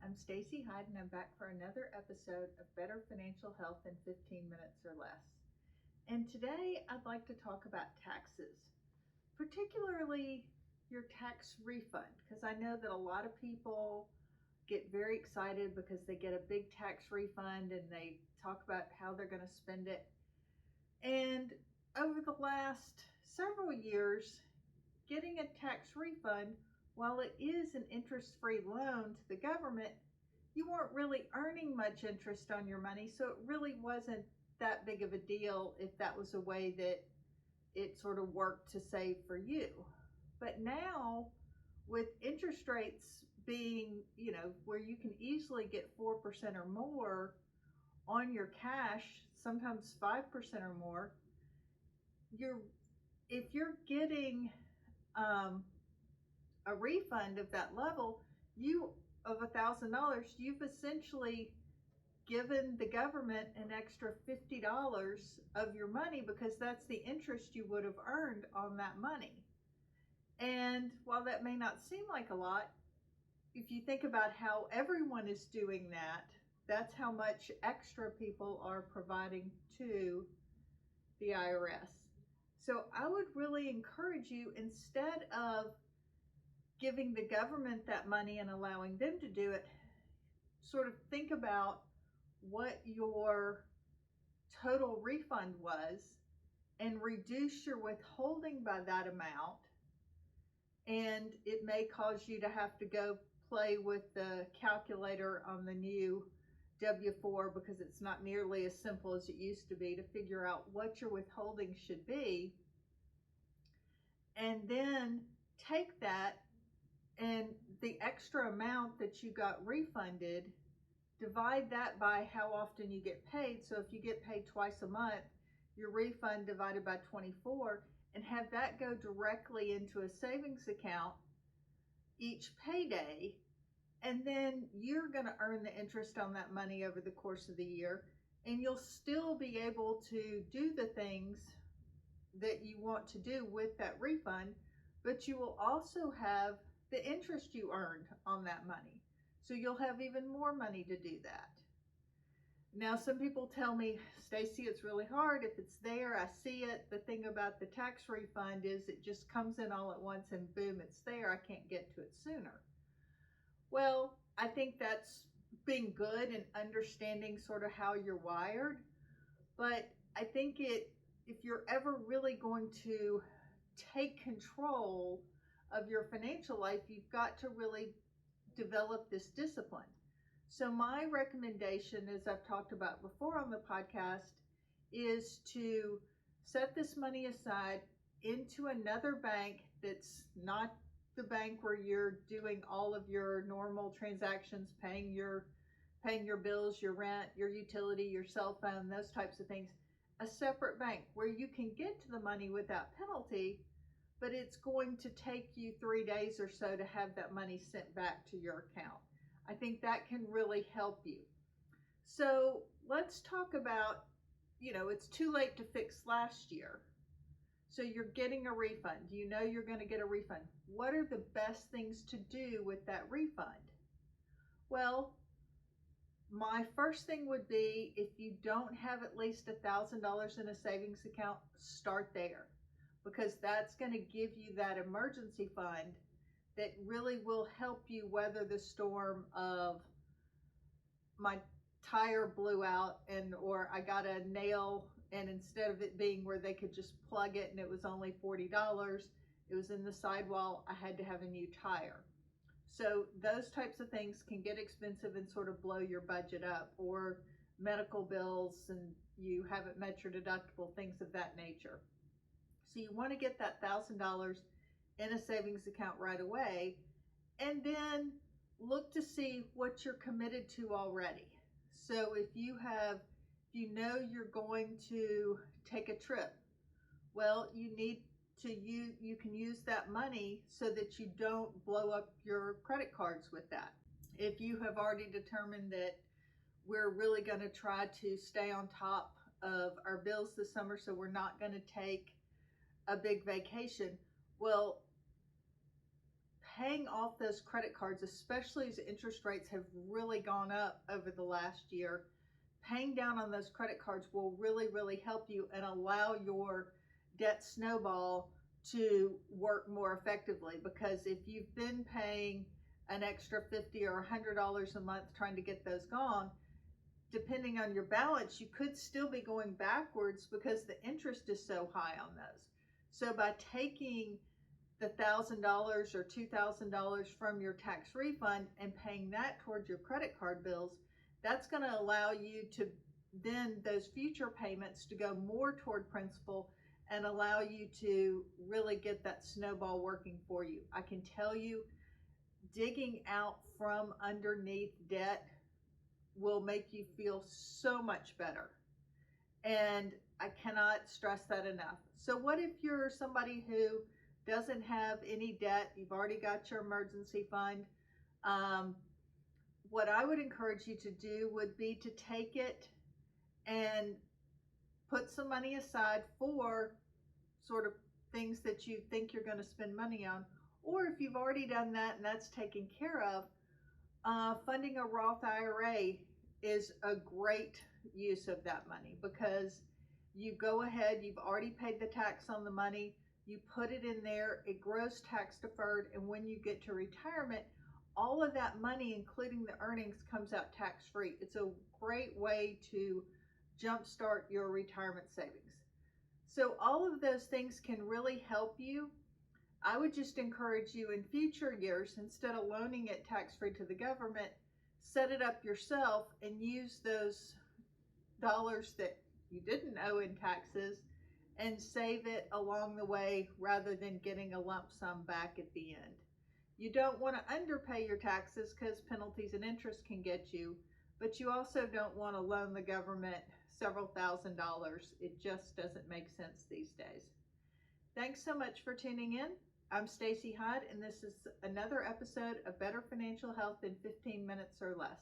I'm Stacey Hyde, and I'm back for another episode of Better Financial Health in 15 minutes or less. And today I'd like to talk about taxes, particularly your tax refund, because I know that a lot of people get very excited because they get a big tax refund and they talk about how they're going to spend it. And over the last several years, getting a tax refund, while it is an interest-free loan to the government, you weren't really earning much interest on your money, so it really wasn't that big of a deal if that was a way that it sort of worked to save for you. But now, with interest rates being, where you can easily get 4% or more on your cash, sometimes 5% or more, if you're getting a refund of that level, of $1,000, you've essentially given the government an extra $50 of your money, because that's the interest you would have earned on that money. And while that may not seem like a lot, if you think about how everyone is doing that, that's how much extra people are providing to the IRS. So I would really encourage you, instead of giving the government that money and allowing them to do it, sort of think about what your total refund was and reduce your withholding by that amount. And it may cause you to have to go play with the calculator on the new W-4, because it's not nearly as simple as it used to be to figure out what your withholding should be. And then take that and the extra amount that you got refunded, divide that by how often you get paid. So if you get paid twice a month, your refund divided by 24, and have that go directly into a savings account each payday. And then you're going to earn the interest on that money over the course of the year, and you'll still be able to do the things that you want to do with that refund, but you will also have the interest you earned on that money. So you'll have even more money to do that. Now, some people tell me, Stacey, it's really hard. If it's there, I see it. The thing about the tax refund is it just comes in all at once and boom, it's there. I can't get to it sooner. Well, I think that's being good and understanding sort of how you're wired. But I think if you're ever really going to take control of your financial life, you've got to really develop this discipline. So my recommendation, as I've talked about before on the podcast, is to set this money aside into another bank that's not the bank where you're doing all of your normal transactions, paying your bills, your rent, your utility, your cell phone, those types of things. A separate bank where you can get to the money without penalty, but it's going to take you 3 days or so to have that money sent back to your account. I think that can really help you. So let's talk about, it's too late to fix last year. So you're getting a refund. You know you're going to get a refund. What are the best things to do with that refund? Well, my first thing would be, if you don't have at least $1,000 in a savings account, start there, because that's going to give you that emergency fund that really will help you weather the storm of my tire blew out or I got a nail, and instead of it being where they could just plug it and it was only $40, it was in the sidewall, I had to have a new tire. So those types of things can get expensive and sort of blow your budget up, or medical bills and you haven't met your deductible, things of that nature. So you want to get that $1,000 in a savings account right away, and then look to see what you're committed to already. So if you know you're going to take a trip, well, you can use that money so that you don't blow up your credit cards with that. If you have already determined that we're really going to try to stay on top of our bills this summer, so we're not going to take a big vacation, well, paying off those credit cards, especially as interest rates have really gone up over the last year, paying down on those credit cards will really, really help you and allow your debt snowball to work more effectively. Because if you've been paying an extra $50 or $100 a month trying to get those gone, depending on your balance, you could still be going backwards because the interest is so high on those. So by taking the $1,000 or $2,000 from your tax refund and paying that towards your credit card bills, that's going to allow you to then those future payments to go more toward principal and allow you to really get that snowball working for you. I can tell you, digging out from underneath debt will make you feel so much better. And I cannot stress that enough. So what if you're somebody who doesn't have any debt, you've already got your emergency fund? What I would encourage you to do would be to take it and put some money aside for sort of things that you think you're going to spend money on. Or if you've already done that and that's taken care of, funding a Roth IRA is a great use of that money, because you go ahead, you've already paid the tax on the money, you put it in there, it grows tax deferred, and when you get to retirement, all of that money, including the earnings, comes out tax free. It's a great way to jumpstart your retirement savings. So all of those things can really help you. I would just encourage you in future years, instead of loaning it tax-free to the government, set it up yourself and use those dollars that you didn't owe in taxes and save it along the way rather than getting a lump sum back at the end. You don't want to underpay your taxes because penalties and interest can get you, but you also don't want to loan the government several $1,000s. It just doesn't make sense these days. Thanks so much for tuning in. I'm Stacey Hyde, and this is another episode of Better Financial Health in 15 Minutes or Less.